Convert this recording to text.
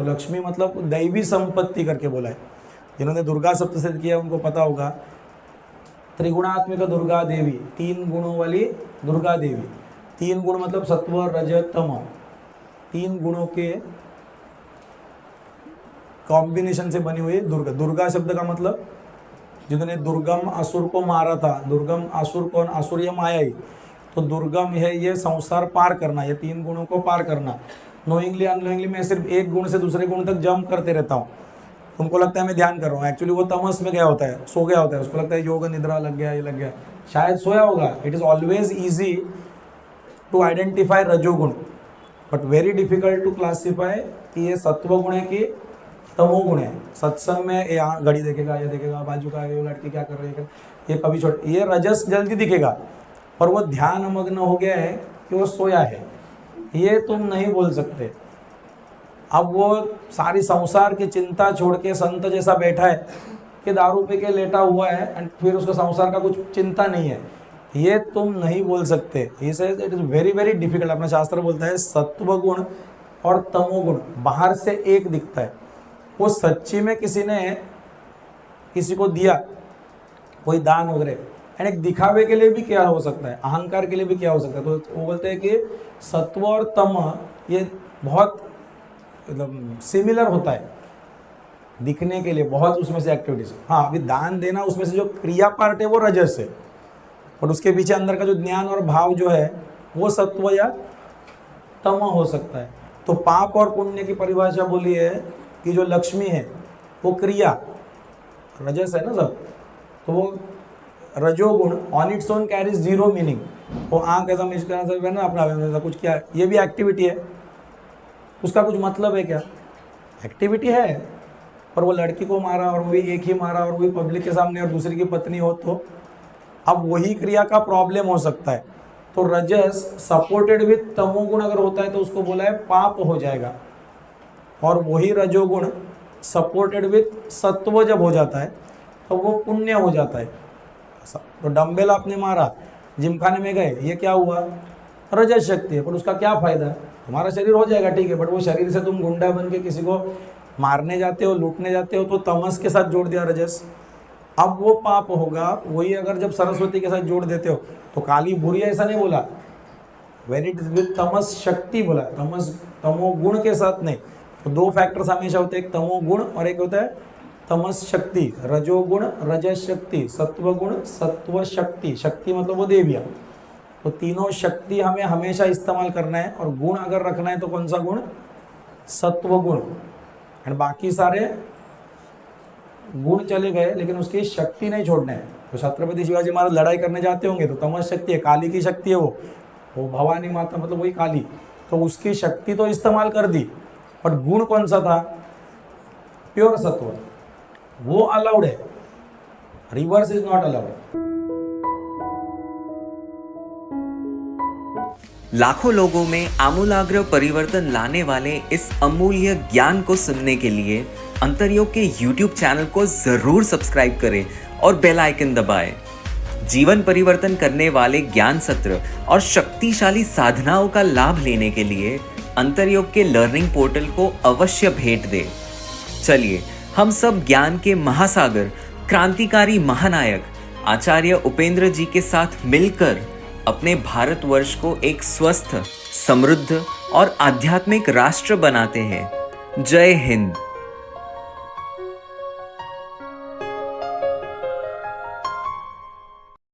लक्ष्मी मतलब दैवी संपत्ति करके बोला है। जिन्होंने दुर्गा सप्तशती किया उनको पता होगा, त्रिगुणात्मिक दुर्गा देवी, 3 गुणों वाली दुर्गा देवी। 3 गुण मतलब सत्व रज तम, 3 गुणों के कॉम्बिनेशन से बनी हुई दुर्गा। दुर्गा शब्द का मतलब जिन्होंने दुर्गम असुर को मारा था। दुर्गम असुर कौन? असुर ये माया ही। तो दुर्गम है ये संसार पार करना, ये 3 गुणों को पार करना। नोइंगली अननोइंगली मैं सिर्फ एक गुण से दूसरे गुण तक जंप करते रहता हूँ। तुमको लगता है मैं ध्यान कर रहा हूँ, एक्चुअली वो तमस में गया होता है, सो गया होता है, उसको लगता है योग निद्रा लग गया, ये लग गया, शायद सोया होगा। It is always easy to identify रजोगुण, but very difficult to classify कि ये सत्व गुण है कि तमोगुण है। सत्संग में यहाँ घड़ी देखेगा, ये देखेगा, बाजू का ये लड़की क्या कर रही है, ये कभी छोड़, ये रजस जल्दी दिखेगा, पर वो ध्यान मग्न हो गया है कि वो सोया है, ये तुम नहीं बोल सकते। अब वो सारी संसार की चिंता छोड़ के संत जैसा बैठा है कि दारू पी के लेटा हुआ है एंड फिर उसको संसार का कुछ चिंता नहीं है, ये तुम नहीं बोल सकते। इसे it is very very difficult. अपना शास्त्र बोलता है सत्व गुण और तमोगुण बाहर से एक दिखता है, वो सच्ची में किसी ने किसी को दिया कोई दान वगैरह, एंड एक दिखावे के लिए भी क्या हो सकता है, अहंकार के लिए भी क्या हो सकता है। तो वो बोलते हैं कि सत्व और तम ये बहुत मतलब सिमिलर होता है दिखने के लिए, बहुत उसमें से एक्टिविटीज। हाँ, अभी दान देना उसमें से जो क्रिया पार्ट है वो रजस है, और उसके पीछे अंदर का जो ज्ञान और भाव जो है वो सत्व या तम हो सकता है। तो पाप और पुण्य की परिभाषा बोली है कि जो लक्ष्मी है वो क्रिया, रजस है ना सब, तो वो रजोगुण on its own carries 0 meaning. वो आँख ऐसा मिस करना ना अपना कुछ क्या, ये भी एक्टिविटी है, उसका कुछ मतलब है क्या? एक्टिविटी है, पर वो लड़की को मारा और वो भी एक ही मारा और वही पब्लिक के सामने और दूसरी की पत्नी हो, तो अब वही क्रिया का प्रॉब्लम हो सकता है। तो रजस सपोर्टेड विथ तमोगुण अगर होता है तो उसको बोला है पाप हो जाएगा, और वही रजोगुण सपोर्टेड विथ सत्व जब हो जाता है तो वो पुण्य हो जाता है। तो डंबेल आपने मारा, जिमखाने में गए, ये क्या हुआ? रजस शक्ति है, पर उसका क्या फायदा? तुम्हारा शरीर हो जाएगा ठीक है, बट वो शरीर से तुम गुंडा बन के किसी को मारने जाते हो, लूटने जाते हो, तो तमस के साथ जोड़ दिया रजस, अब वो पाप होगा। वही अगर जब सरस्वती के साथ जोड़ देते हो तो काली बुरी, ऐसा नहीं बोला, वेन इट इज विथ तमस शक्ति बोला, तमस तमोगुण के साथ नहीं। तो 2 फैक्टर्स हमेशा होते हैं, एक तमोगुण और एक होता है तमस शक्ति। रजोगुण रजस शक्ति, सत्वगुण सत्व शक्ति, शक्ति मतलब वो देविया। तो तीनों शक्ति हमें हमेशा इस्तेमाल करना है, और गुण अगर रखना है तो कौन सा गुण? सत्व गुण। एंड बाकी सारे गुण चले गए लेकिन उसकी शक्ति नहीं छोड़ना है। तो छत्रपति शिवाजी महाराज लड़ाई करने जाते होंगे तो तमस शक्ति है, काली की शक्ति है, वो भवानी माता मतलब वही काली, तो उसकी शक्ति तो इस्तेमाल कर दी, पर गुण कौन सा था? प्योर सत्व, वो अलाउड है, रिवर्स इज नॉट अलाउड। लाखों लोगों में आमूलाग्र परिवर्तन लाने वाले इस अमूल्य ज्ञान को सुनने के लिए अंतरयोग के YouTube चैनल को जरूर सब्सक्राइब करें और बेल आइकन दबाएं। जीवन परिवर्तन करने वाले ज्ञान सत्र और शक्तिशाली साधनाओं का लाभ लेने के लिए अंतरयोग के लर्निंग पोर्टल को अवश्य भेंट दें। चलिए हम सब ज्ञान के महासागर, क्रांतिकारी महानायक आचार्य उपेंद्र जी के साथ मिलकर अपने भारतवर्ष को एक स्वस्थ, समृद्ध और आध्यात्मिक राष्ट्र बनाते हैं। जय हिंद।